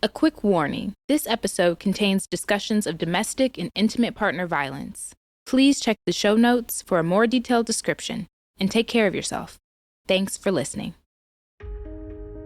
A quick warning, this episode contains discussions of domestic and intimate partner violence. Please check the show notes for a more detailed description, and take care of yourself. Thanks for listening.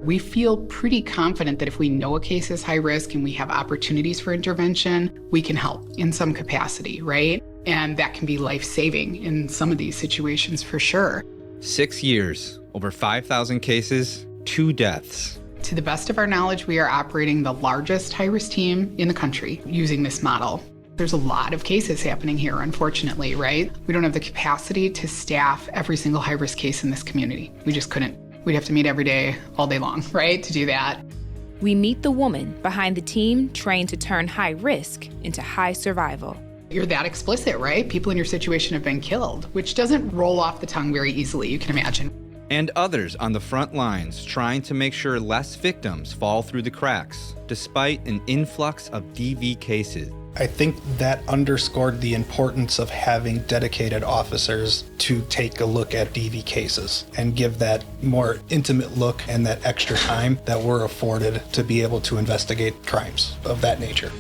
We feel pretty confident that if we know a case is high risk and we have opportunities for intervention, we can help in some capacity, right? And that can be life-saving in some of these situations for sure. 6 years, over 5,000 cases, 2 deaths. To the best of our knowledge, we are operating the largest high-risk team in the country using this model. There's a lot of cases happening here, unfortunately, right? We don't have the capacity to staff every single high-risk case in this community. We just couldn't. We'd have to meet every day, all day long, right, to do that. We meet the woman behind the team trained to turn high risk into high survival. You're that explicit, right? People in your situation have been killed, which doesn't roll off the tongue very easily, you can imagine. And others on the front lines trying to make sure less victims fall through the cracks, despite an influx of DV cases. I think that underscored the importance of having dedicated officers to take a look at DV cases and give that more intimate look and that extra time that we're afforded to be able to investigate crimes of that nature.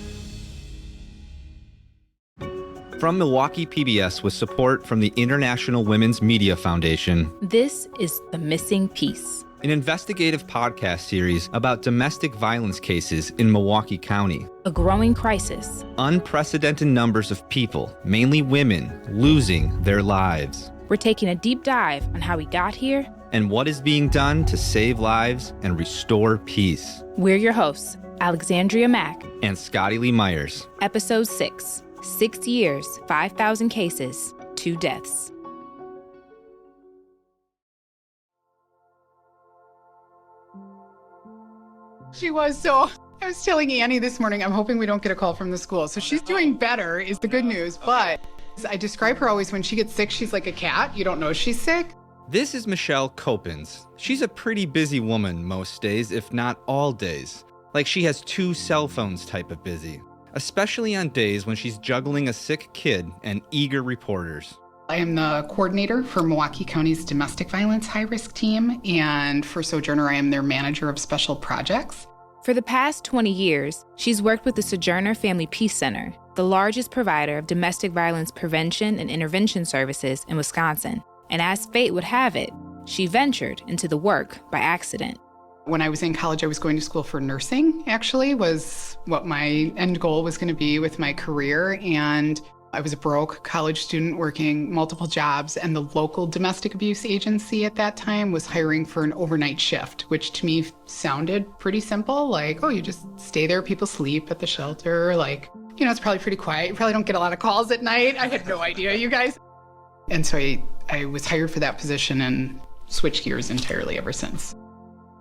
From Milwaukee PBS with support from the International Women's Media Foundation, This is The Missing Piece, an investigative podcast series about domestic violence cases in Milwaukee County. a growing crisis. Unprecedented numbers of people, mainly women, losing their lives. We're taking a deep dive on how we got here. And what is being done to save lives and restore peace. We're your hosts, Alexandria Mack. And Scotty Lee Myers. Episode 6, 6 years, 5,000 cases, 2 deaths. She was so... I was telling Annie this morning, I'm hoping we don't get a call from the school. So she's doing better is the good news, but I describe her always when she gets sick, she's like a cat. You don't know she's sick. This is Michelle Copens. She's a pretty busy woman most days, if not all days. Like she has 2 cell phones type of busy, especially on days when she's juggling a sick kid and eager reporters. I am the coordinator for Milwaukee County's domestic violence high-risk team, and for Sojourner, I am their manager of special projects. For the past 20 years, she's worked with the Sojourner Family Peace Center, the largest provider of domestic violence prevention and intervention services in Wisconsin. And as fate would have it, she ventured into the work by accident. When I was in college, I was going to school for nursing, actually, was what my end goal was going to be with my career. And I was a broke college student working multiple jobs, and the local domestic abuse agency at that time was hiring for an overnight shift, which to me sounded pretty simple. Like, oh, you just stay there, people sleep at the shelter. Like, you know, it's probably pretty quiet. You probably don't get a lot of calls at night. I had no idea, you guys. And so I was hired for that position and switched gears entirely ever since.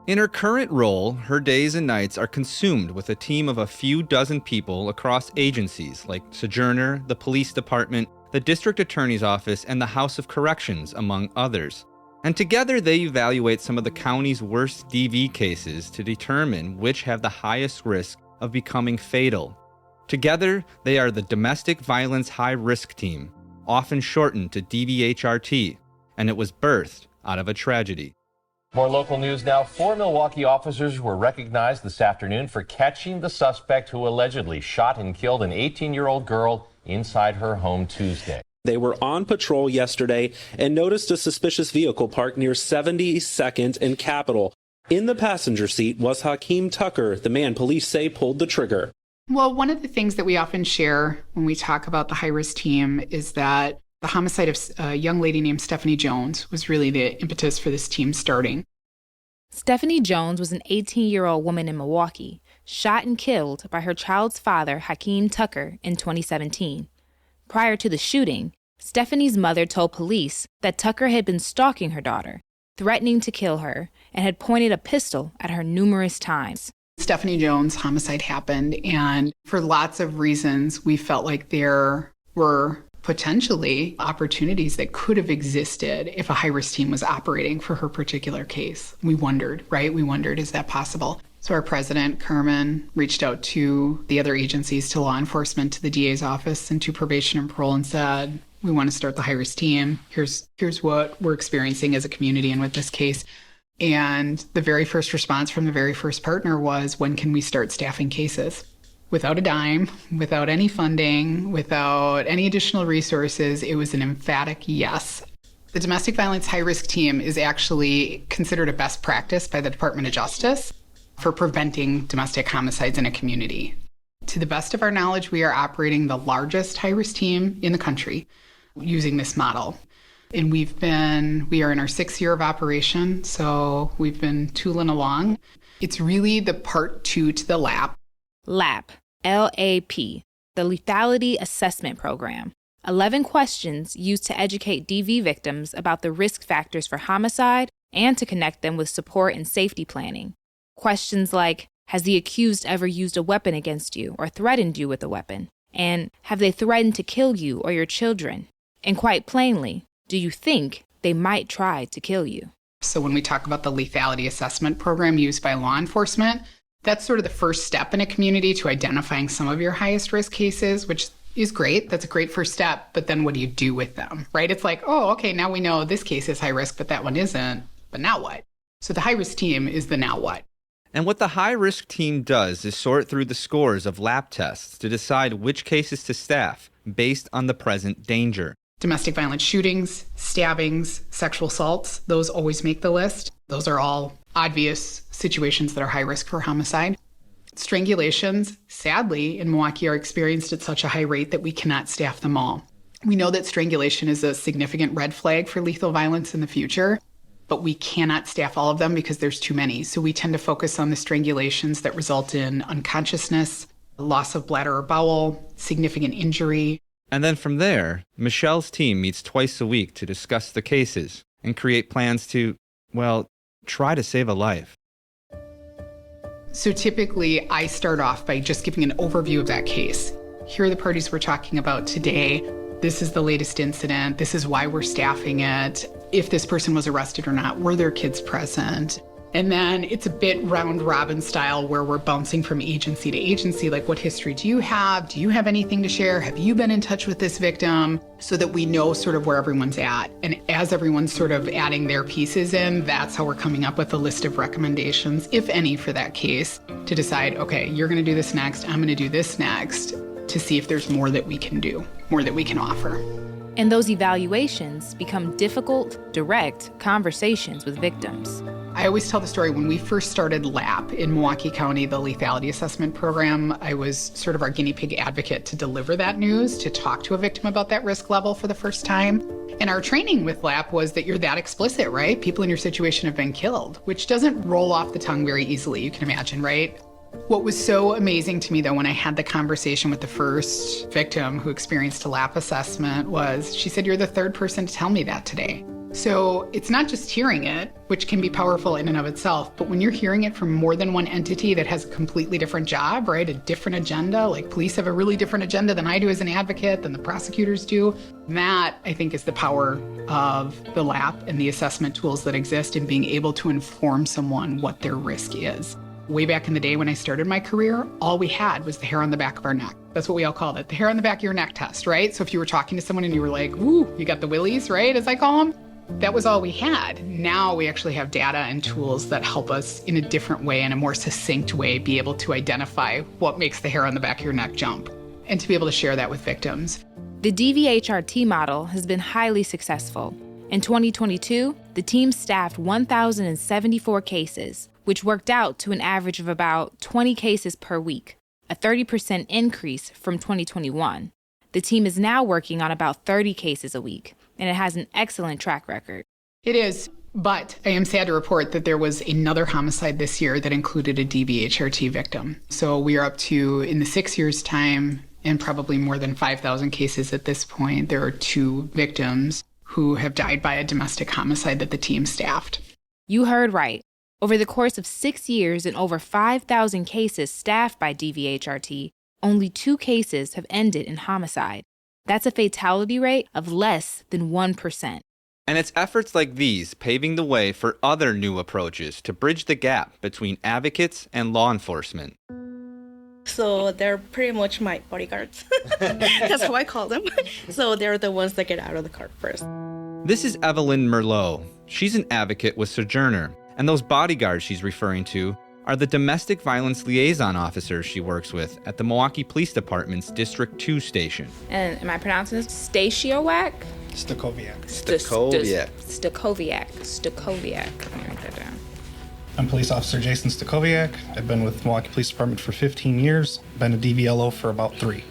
In her current role, her days and nights are consumed with a team of a few dozen people across agencies like Sojourner, the police department, the district attorney's office, and the House of Corrections, among others. And together they evaluate some of the county's worst DV cases to determine which have the highest risk of becoming fatal. Together, they are the Domestic Violence High Risk Team, often shortened to DVHRT, and it was birthed out of a tragedy. More local news now. 4 Milwaukee officers were recognized this afternoon for catching the suspect who allegedly shot and killed an 18-year-old girl inside her home Tuesday. They were on patrol yesterday and noticed a suspicious vehicle parked near 72nd and Capitol. In the passenger seat was Hakeem Tucker, the man police say pulled the trigger. Well, one of the things that we often share when we talk about the high-risk team is that the homicide of a young lady named Stephanie Jones was really the impetus for this team starting. Stephanie Jones was an 18-year-old woman in Milwaukee, shot and killed by her child's father, Hakeem Tucker, in 2017. Prior to the shooting, Stephanie's mother told police that Tucker had been stalking her daughter, threatening to kill her, and had pointed a pistol at her numerous times. Stephanie Jones' homicide happened, and for lots of reasons, we felt like there were potentially opportunities that could have existed if a high-risk team was operating for her particular case. We wondered, right? We wondered, is that possible? So our president, Kerman, reached out to the other agencies, to law enforcement, to the DA's office, and to probation and parole, and said, we want to start the high-risk team. Here's what we're experiencing as a community and with this case. And the very first response from the very first partner was, when can we start staffing cases? Without a dime, without any funding, without any additional resources, it was an emphatic yes. The domestic violence high-risk team is actually considered a best practice by the Department of Justice for preventing domestic homicides in a community. To the best of our knowledge, we are operating the largest high-risk team in the country using this model. And we are in our 6th year of operation, so we've been tooling along. It's really the part 2 to the LAP. LAP, L-A-P, the Lethality Assessment Program. 11 questions used to educate DV victims about the risk factors for homicide and to connect them with support and safety planning. Questions like, has the accused ever used a weapon against you or threatened you with a weapon? And have they threatened to kill you or your children? And quite plainly, do you think they might try to kill you? So when we talk about the lethality assessment program used by law enforcement, that's sort of the first step in a community to identifying some of your highest risk cases, which is great. That's a great first step. But then what do you do with them, right? It's like, oh, okay, now we know this case is high risk, but that one isn't. But now what? So the high risk team is the now what. And what the high-risk team does is sort through the scores of lab tests to decide which cases to staff based on the present danger. Domestic violence shootings, stabbings, sexual assaults, those always make the list. Those are all obvious situations that are high risk for homicide. Strangulations, sadly, in Milwaukee are experienced at such a high rate that we cannot staff them all. We know that strangulation is a significant red flag for lethal violence in the future, but we cannot staff all of them because there's too many. So we tend to focus on the strangulations that result in unconsciousness, loss of bladder or bowel, significant injury. And then from there, Michelle's team meets twice a week to discuss the cases and create plans to, well, try to save a life. So typically, I start off by just giving an overview of that case. Here are the parties we're talking about today. This is the latest incident. This is why we're staffing it. If this person was arrested or not, were there kids present? And then it's a bit round robin style where we're bouncing from agency to agency, like what history do you have? Do you have anything to share? Have you been in touch with this victim? So that we know sort of where everyone's at. And as everyone's sort of adding their pieces in, that's how we're coming up with a list of recommendations, if any, for that case, to decide, okay, you're gonna do this next, I'm gonna do this next, to see if there's more that we can do, more that we can offer. And those evaluations become difficult, direct conversations with victims. I always tell the story, when we first started LAP in Milwaukee County, the lethality assessment program, I was sort of our guinea pig advocate to deliver that news, to talk to a victim about that risk level for the first time. And our training with LAP was that you're that explicit, right? People in your situation have been killed, which doesn't roll off the tongue very easily, you can imagine, right? What was so amazing to me, though, when I had the conversation with the first victim who experienced a LAP assessment was, she said, you're the third person to tell me that today. So it's not just hearing it, which can be powerful in and of itself, but when you're hearing it from more than one entity that has a completely different job, right, a different agenda, like police have a really different agenda than I do as an advocate, than the prosecutors do, that, I think, is the power of the LAP and the assessment tools that exist in being able to inform someone what their risk is. Way back in the day when I started my career, all we had was the hair on the back of our neck. That's what we all called it, the hair on the back of your neck test, right? So if you were talking to someone and you were like, ooh, you got the willies, right, as I call them, that was all we had. Now we actually have data and tools that help us in a different way, in a more succinct way, be able to identify what makes the hair on the back of your neck jump, and to be able to share that with victims. The DVHRT model has been highly successful. In 2022, the team staffed 1,074 cases, which worked out to an average of about 20 cases per week, a 30% increase from 2021. The team is now working on about 30 cases a week, and it has an excellent track record. It is, but I am sad to report that there was another homicide this year that included a DVHRT victim. So we are up to, in the 6 years' time, and probably more than 5,000 cases at this point, there are 2 victims who have died by a domestic homicide that the team staffed. You heard right. Over the course of 6 years and over 5,000 cases staffed by DVHRT, only 2 cases have ended in homicide. That's a fatality rate of less than 1%. And it's efforts like these paving the way for other new approaches to bridge the gap between advocates and law enforcement. So they're pretty much my bodyguards. That's how I call them. So they're the ones that get out of the car first. This is Evelyn Merlot. She's an advocate with Sojourner, And those bodyguards she's referring to are the domestic violence liaison officers she works with at the Milwaukee Police Department's District 2 station. And am I pronouncing this? Stasiowac? Stakoviak. Stakoviak. Let me write that down. I'm Police Officer Jason Stakoviak. I've been with Milwaukee Police Department for 15 years. Been a DVLO for about 3.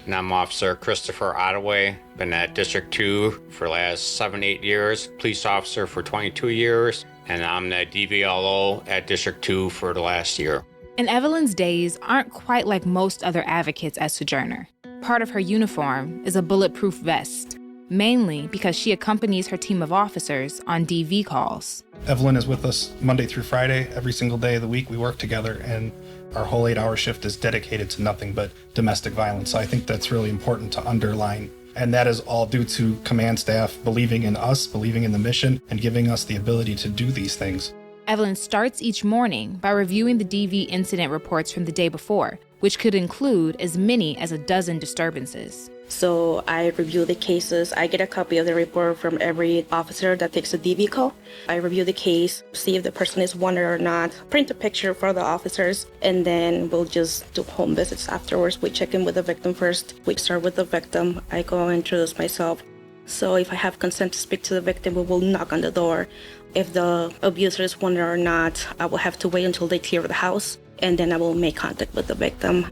And I'm Officer Christopher Ottaway. Been at District 2 for the last 7-8 years. Police officer for 22 years. And I'm the DVLO at District 2 for the last year. And Evelyn's days aren't quite like most other advocates at Sojourner. Part of her uniform is a bulletproof vest, mainly because she accompanies her team of officers on DV calls. Evelyn is with us Monday through Friday. Every single day of the week we work together, and our whole 8-hour shift is dedicated to nothing but domestic violence. So I think that's really important to underline. And that is all due to command staff believing in us, believing in the mission, and giving us the ability to do these things. Evelyn starts each morning by reviewing the DV incident reports from the day before, which could include as many as a dozen disturbances. So I review the cases. I get a copy of the report from every officer that takes a DV call. I review the case, see if the person is wanted or not, print a picture for the officers, and then we'll just do home visits afterwards. We check in with the victim first. We start with the victim. I go and introduce myself. So if I have consent to speak to the victim, we will knock on the door. If the abuser is wanted or not, I will have to wait until they clear the house, and then I will make contact with the victim.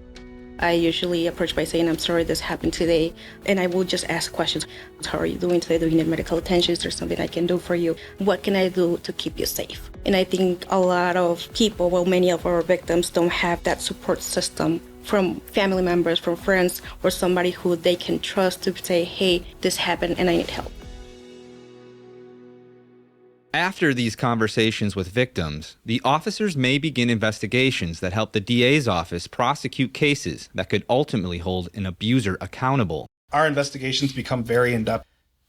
I usually approach by saying, I'm sorry this happened today. And I will just ask questions. How are you doing today? Do you need medical attention? Is there something I can do for you? What can I do to keep you safe? And I think a lot of people, well, many of our victims don't have that support system from family members, from friends, or somebody who they can trust to say, hey, this happened and I need help. After these conversations with victims, the officers may begin investigations that help the DA's office prosecute cases that could ultimately hold an abuser accountable. Our investigations become very in-depth.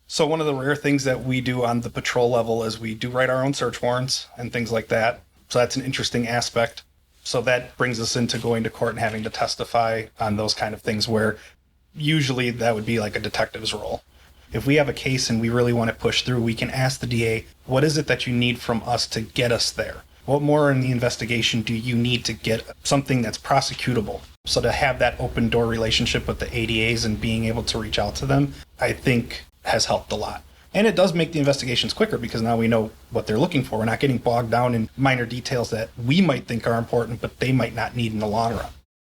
So one of the rare things that we do on the patrol level is we do write our own search warrants and things like that. So that's an interesting aspect. So that brings us into going to court and having to testify on those kind of things where usually that would be like a detective's role. If we have a case and we really want to push through, we can ask the DA, what is it that you need from us to get us there? What more in the investigation do you need to get something that's prosecutable? So to have that open door relationship with the ADAs and being able to reach out to them, I think has helped a lot. And it does make the investigations quicker because now we know what they're looking for. We're not getting bogged down in minor details that we might think are important, but they might not need in the long run.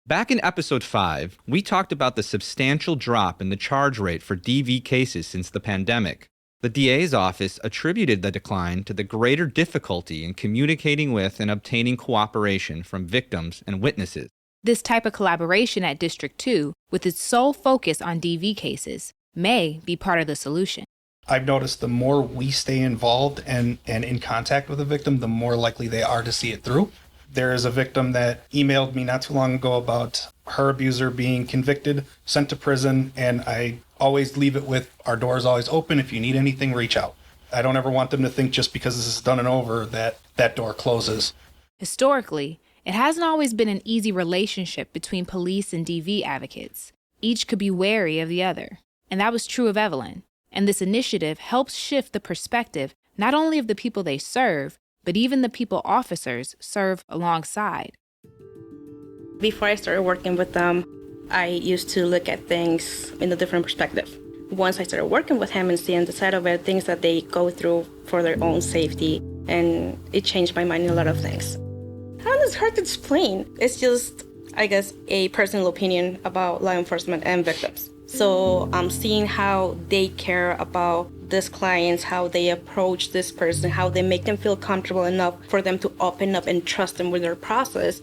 Back in episode 5, we talked about the substantial drop in the charge rate for DV cases since the pandemic. The DA's office attributed the decline to the greater difficulty in communicating with and obtaining cooperation from victims and witnesses. This type of collaboration at District 2, with its sole focus on DV cases, may be part of the solution. I've noticed the more we stay involved and in contact with a victim, the more likely they are to see it through. There is a victim that emailed me not too long ago about her abuser being convicted, sent to prison, and I always leave it with, our door is always open. If you need anything, reach out. I don't ever want them to think just because this is done and over that door closes. Historically, it hasn't always been an easy relationship between police and DV advocates. Each could be wary of the other. And that was true of Evelyn. And this initiative helps shift the perspective not only of the people they serve, but even the people officers serve alongside. Before I started working with them, I used to look at things in a different perspective. Once I started working with him and seeing the side of it, things that they go through for their own safety, and it changed my mind in a lot of things. It's hard to explain. It's just, I guess, a personal opinion about law enforcement and victims. So I'm seeing how they care about these clients, how they approach this person, how they make them feel comfortable enough for them to open up and trust them with their process.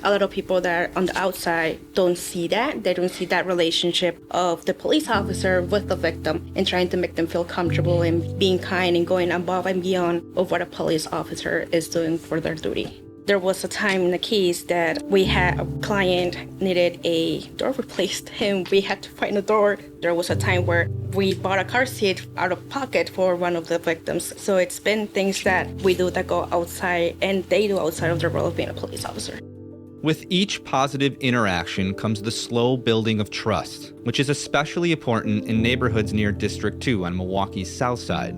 A lot of people that are on the outside don't see that. They don't see that relationship of the police officer with the victim and trying to make them feel comfortable and being kind and going above and beyond of what a police officer is doing for their duty. There was a time in the case that we had a client needed a door replaced and we had to find a door. There was a time where we bought a car seat out of pocket for one of the victims. So it's been things that we do that go outside and they do outside of their role of being a police officer. With each positive interaction comes the slow building of trust, which is especially important in neighborhoods near District 2 on Milwaukee's south side.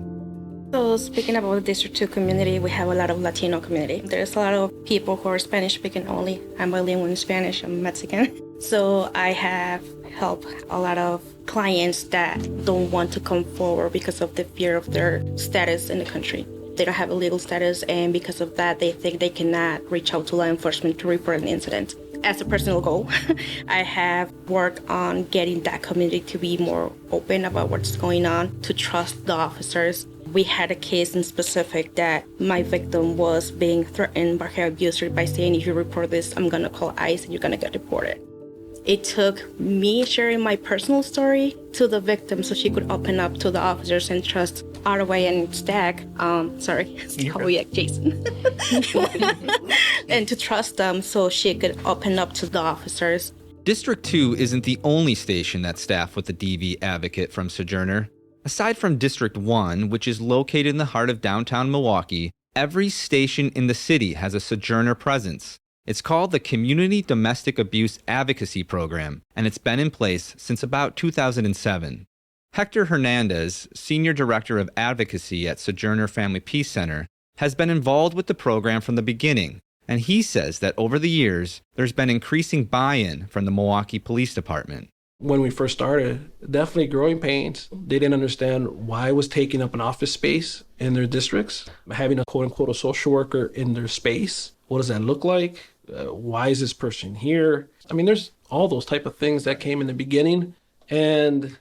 So speaking about the District 2 community, we have a lot of Latino community. There's a lot of people who are Spanish speaking only. I'm bilingual in Spanish, I'm Mexican. So I have helped a lot of clients that don't want to come forward because of the fear of their status in the country. They don't have a legal status, and because of that, they think they cannot reach out to law enforcement to report an incident. As a personal goal, I have worked on getting that community to be more open about what's going on, to trust the officers. We had a case in specific that my victim was being threatened by her abuser by saying, if you report this, I'm gonna call ICE and you're gonna get deported. It took me sharing my personal story to the victim so she could open up to the officers and trust Ottaway and Stagg, call me Jason, and to trust them so she could open up to the officers. District 2 isn't the only station that's staffed with a DV advocate from Sojourner. Aside from District 1, which is located in the heart of downtown Milwaukee, every station in the city has a Sojourner presence. It's called the Community Domestic Abuse Advocacy Program, and it's been in place since about 2007. Hector Hernandez, Senior Director of Advocacy at Sojourner Family Peace Center, has been involved with the program from the beginning, and he says that over the years, there's been increasing buy-in from the Milwaukee Police Department. When we first started, definitely growing pains. They didn't understand why I was taking up an office space in their districts, having a quote-unquote a social worker in their space. What does that look like? Why is this person here? I mean, there's all those type of things that came in the beginning. And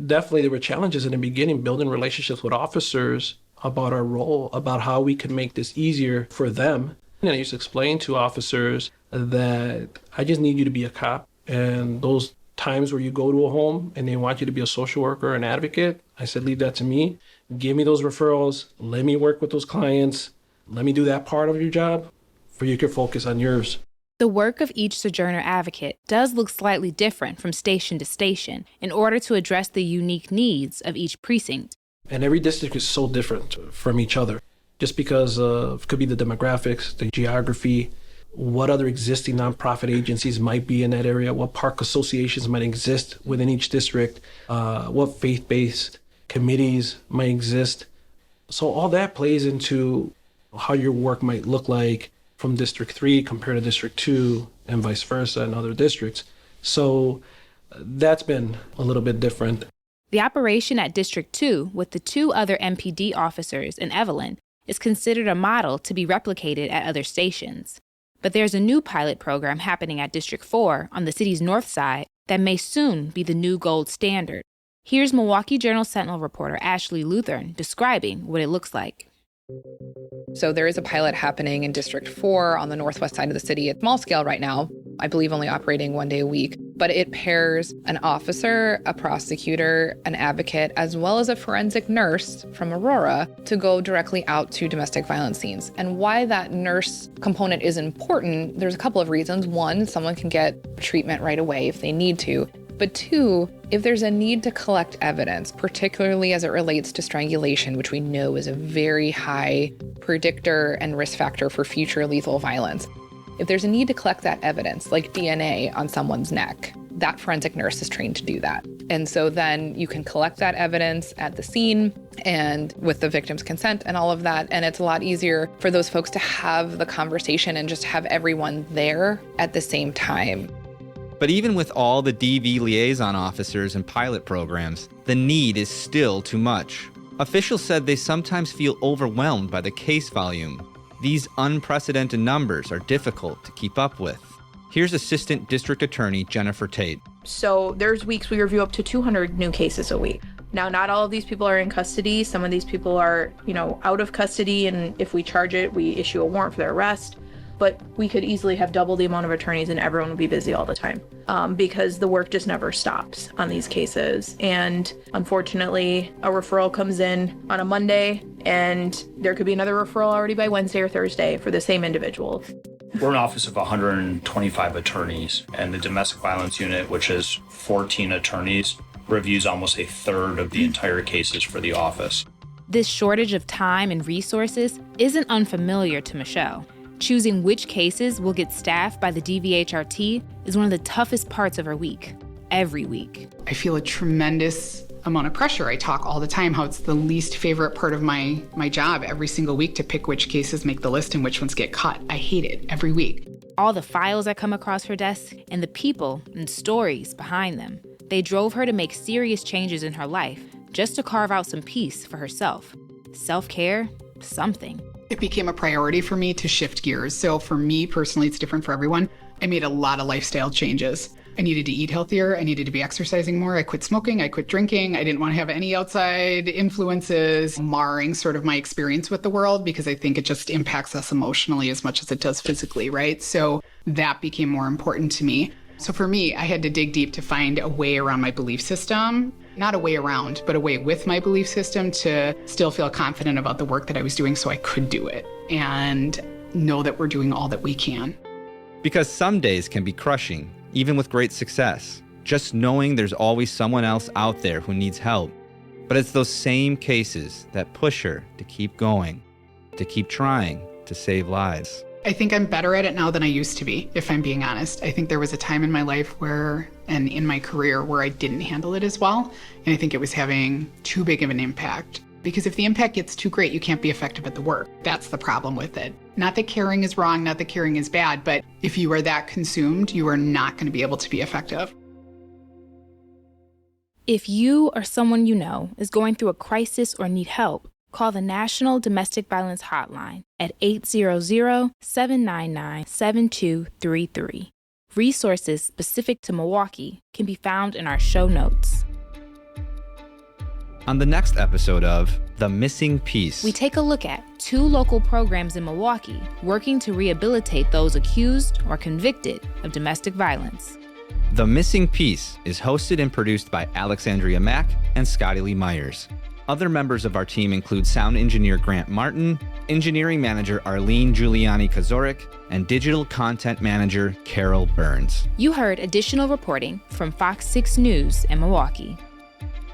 definitely there were challenges in the beginning, building relationships with officers about our role, about how we could make this easier for them. And I used to explain to officers that I just need you to be a cop. And those times where you go to a home and they want you to be a social worker or an advocate, I said, leave that to me. Give me those referrals. Let me work with those clients. Let me do that part of your job for you to focus on yours. The work of each Sojourner advocate does look slightly different from station to station in order to address the unique needs of each precinct. And every district is so different from each other, just because it could be the demographics, the geography, what other existing nonprofit agencies might be in that area, what park associations might exist within each district, what faith-based committees might exist. So all that plays into how your work might look like from District 3 compared to District 2 and vice versa in other districts. So that's been a little bit different. The operation at District 2 with the 2 other MPD officers in Evelyn is considered a model to be replicated at other stations. But there's a new pilot program happening at District 4 on the city's north side that may soon be the new gold standard. Here's Milwaukee Journal-Sentinel reporter Ashley Lutheran describing what it looks like. So there is a pilot happening in District 4 on the northwest side of the city at small scale right now, I believe only operating 1 day a week. But it pairs an officer, a prosecutor, an advocate, as well as a forensic nurse from Aurora to go directly out to domestic violence scenes. And why that nurse component is important, there's a couple of reasons. One, someone can get treatment right away if they need to. But 2, if there's a need to collect evidence, particularly as it relates to strangulation, which we know is a very high predictor and risk factor for future lethal violence, if there's a need to collect that evidence, like DNA on someone's neck, that forensic nurse is trained to do that. And so then you can collect that evidence at the scene and with the victim's consent and all of that. And it's a lot easier for those folks to have the conversation and just have everyone there at the same time. But even with all the DV liaison officers and pilot programs, the need is still too much. Officials said they sometimes feel overwhelmed by the case volume. These unprecedented numbers are difficult to keep up with. Here's Assistant District Attorney Jennifer Tate. So there's weeks we review up to 200 new cases a week. Now, not all of these people are in custody. Some of these people are, out of custody, and if we charge it, we issue a warrant for their arrest. But we could easily have double the amount of attorneys and everyone would be busy all the time because the work just never stops on these cases. And unfortunately, a referral comes in on a Monday and there could be another referral already by Wednesday or Thursday for the same individual. We're an office of 125 attorneys, and the domestic violence unit, which is 14 attorneys, reviews almost a third of the entire cases for the office. This shortage of time and resources isn't unfamiliar to Michelle. Choosing which cases will get staffed by the DVHRT is one of the toughest parts of her week, every week. I feel a tremendous amount of pressure. I talk all the time how it's the least favorite part of my job every single week to pick which cases make the list and which ones get cut. I hate it every week. All the files that come across her desk and the people and stories behind them. They drove her to make serious changes in her life just to carve out some peace for herself. Self-care, something. It became a priority for me to shift gears. So for me personally, it's different for everyone. I made a lot of lifestyle changes. I needed to eat healthier. I needed to be exercising more. I quit smoking. I quit drinking. I didn't want to have any outside influences marring sort of my experience with the world, because I think it just impacts us emotionally as much as it does physically, right? So that became more important to me. So for me, I had to dig deep to find a way around my belief system. Not a way around, but a way with my belief system to still feel confident about the work that I was doing so I could do it and know that we're doing all that we can. Because some days can be crushing, even with great success. Just knowing there's always someone else out there who needs help. But it's those same cases that push her to keep going, to keep trying to save lives. I think I'm better at it now than I used to be, if I'm being honest. I think there was a time in my life and in my career where I didn't handle it as well. And I think it was having too big of an impact. Because if the impact gets too great, you can't be effective at the work. That's the problem with it. Not that caring is wrong, not that caring is bad, but if you are that consumed, you are not going to be able to be effective. If you or someone you know is going through a crisis or need help, call the National Domestic Violence Hotline at 800-799-7233. Resources specific to Milwaukee can be found in our show notes. On the next episode of The Missing Piece, we take a look at 2 local programs in Milwaukee working to rehabilitate those accused or convicted of domestic violence. The Missing Piece is hosted and produced by Alexandria Mack and Scotty Lee Myers. Other members of our team include sound engineer Grant Martin, engineering manager Arlene Giuliani-Kazorik, and digital content manager Carol Burns. You heard additional reporting from Fox 6 News in Milwaukee.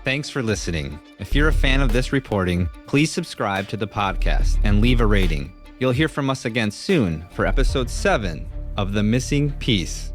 Thanks for listening. If you're a fan of this reporting, please subscribe to the podcast and leave a rating. You'll hear from us again soon for episode 7 of The Missing Piece.